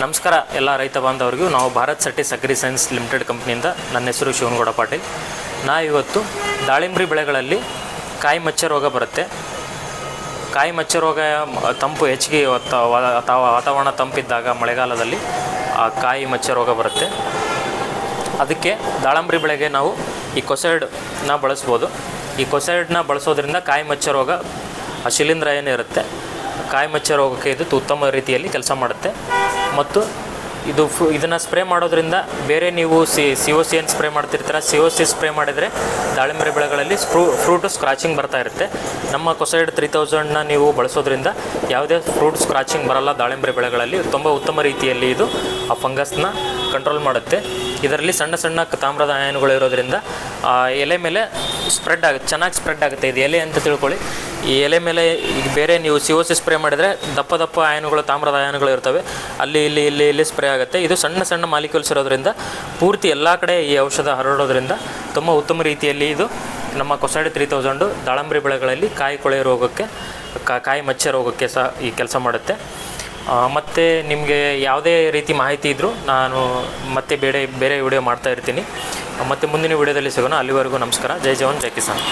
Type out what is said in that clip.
ನಮಸ್ಕಾರ ಎಲ್ಲ ರೈತ ಬಾಂಧವರಿಗೂ. ನಾವು ಭಾರತ್ ಸರ್ಟಿಸ್ ಅಗ್ರಿ ಸೈನ್ಸ್ ಲಿಮಿಟೆಡ್ ಕಂಪ್ನಿಯಿಂದ, ನನ್ನ ಹೆಸರು ಶಿವನಗೌಡ ಪಾಟೀಲ್. ಇವತ್ತು ದಾಳಿಂಬರಿ ಬೆಳೆಗಳಲ್ಲಿ ಕಾಯಿ ಮಚ್ಚೆ ರೋಗ ಬರುತ್ತೆ. ಕಾಯಿ ಮಚ್ಚೆ ರೋಗ ತಂಪು ಹೆಚ್ಚಿಗೆ ಅಥವಾ ವಾತಾವರಣ ತಂಪಿದ್ದಾಗ ಮಳೆಗಾಲದಲ್ಲಿ ಆ ಕಾಯಿ ಮಚ್ಚೆ ರೋಗ ಬರುತ್ತೆ. ಅದಕ್ಕೆ ದಾಳಿಂಬರಿ ಬೆಳೆಗೆ ನಾವು ಈ ಕೊಸೈಡ್ನ ಬಳಸ್ಬೋದು. ಈ ಕೊಸೈಡ್ನ ಬಳಸೋದ್ರಿಂದ ಕಾಯಿ ಮಚ್ಚೆ ರೋಗ, ಆ ಶಿಲೀಂಧ್ರ ಏನಿರುತ್ತೆ ಕಾಯಿ ಮಚ್ಚೆ ರೋಗಕ್ಕೆ ಇದು ಉತ್ತಮ ರೀತಿಯಲ್ಲಿ ಕೆಲಸ ಮಾಡುತ್ತೆ. ಮತ್ತು ಇದನ್ನು ಸ್ಪ್ರೇ ಮಾಡೋದ್ರಿಂದ ಬೇರೆ ನೀವು COC ಏನು ಸ್ಪ್ರೇ ಮಾಡ್ತಿರ್ತೀರ, COC ಸ್ಪ್ರೇ ಮಾಡಿದರೆ ದಾಳಿಂಬರಿ ಬೆಳೆಗಳಲ್ಲಿ ಫ್ರೂಟು ಸ್ಕ್ರಾಚಿಂಗ್ ಬರ್ತಾ ಇರುತ್ತೆ. ನಮ್ಮ ಕೊಸೈಡ್ 3000ನ ನೀವು ಬಳಸೋದ್ರಿಂದ ಯಾವುದೇ ಫ್ರೂಟ್ ಸ್ಕ್ರಾಚಿಂಗ್ ಬರಲ್ಲ. ದಾಳಿಂಬರಿ ಬೆಳೆಗಳಲ್ಲಿ ತುಂಬ ಉತ್ತಮ ರೀತಿಯಲ್ಲಿ ಇದು ಆ ಫಂಗಸ್ನ ಕಂಟ್ರೋಲ್ ಮಾಡುತ್ತೆ. ಇದರಲ್ಲಿ ಸಣ್ಣ ಸಣ್ಣ ತಾಮ್ರದ ಅಯಾನುಗಳು ಇರೋದ್ರಿಂದ ಎಲೆ ಮೇಲೆ ಚೆನ್ನಾಗಿ ಸ್ಪ್ರೆಡ್ ಆಗುತ್ತೆ. ಇದು ಎಲೆ ಅಂತ ತಿಳ್ಕೊಳ್ಳಿ. ಈ ಎಲೆ ಮೇಲೆ ಈಗ ಬೇರೆ ನೀವು COC ಸ್ಪ್ರೇ ಮಾಡಿದರೆ ದಪ್ಪ ದಪ್ಪ ಅಯಾನುಗಳು, ತಾಮ್ರದ ಅಯಾನುಗಳು ಇರ್ತವೆ, ಇಲ್ಲಿ ಸ್ಪ್ರೇ ಆಗುತ್ತೆ. ಇದು ಸಣ್ಣ ಸಣ್ಣ ಮಾಲಿಕ್ಯೂಲ್ಸ್ ಇರೋದ್ರಿಂದ ಪೂರ್ತಿ ಎಲ್ಲ ಕಡೆ ಈ ಔಷಧ ಹರಡೋದ್ರಿಂದ ತುಂಬ ಉತ್ತಮ ರೀತಿಯಲ್ಲಿ ಇದು ನಮ್ಮ ಕೊಸೈಡ್ 3000 ದಾಳಿಂಬರಿ ಬೆಳೆಗಳಲ್ಲಿ ಕಾಯಿ ಕೊಳೆ ರೋಗಕ್ಕೆ, ಕಾಯಿ ಮಚ್ಚೆ ರೋಗಕ್ಕೆ ಸಹ ಈ ಕೆಲಸ ಮಾಡುತ್ತೆ. ಮತ್ತು ನಿಮಗೆ ಯಾವುದೇ ರೀತಿ ಮಾಹಿತಿ ಇದ್ದರೂ ನಾನು ಮತ್ತೆ ಬೇರೆ ವಿಡಿಯೋ ಮಾಡ್ತಾ ಇರ್ತೀನಿ. ಮತ್ತು ಮುಂದಿನ ವಿಡಿಯೋದಲ್ಲಿ ಸಿಗೋಣ. ಅಲ್ಲಿವರೆಗೂ ನಮಸ್ಕಾರ. ಜೈ ಜವಾನ್, ಜೈ ಕಿಸಾನ್.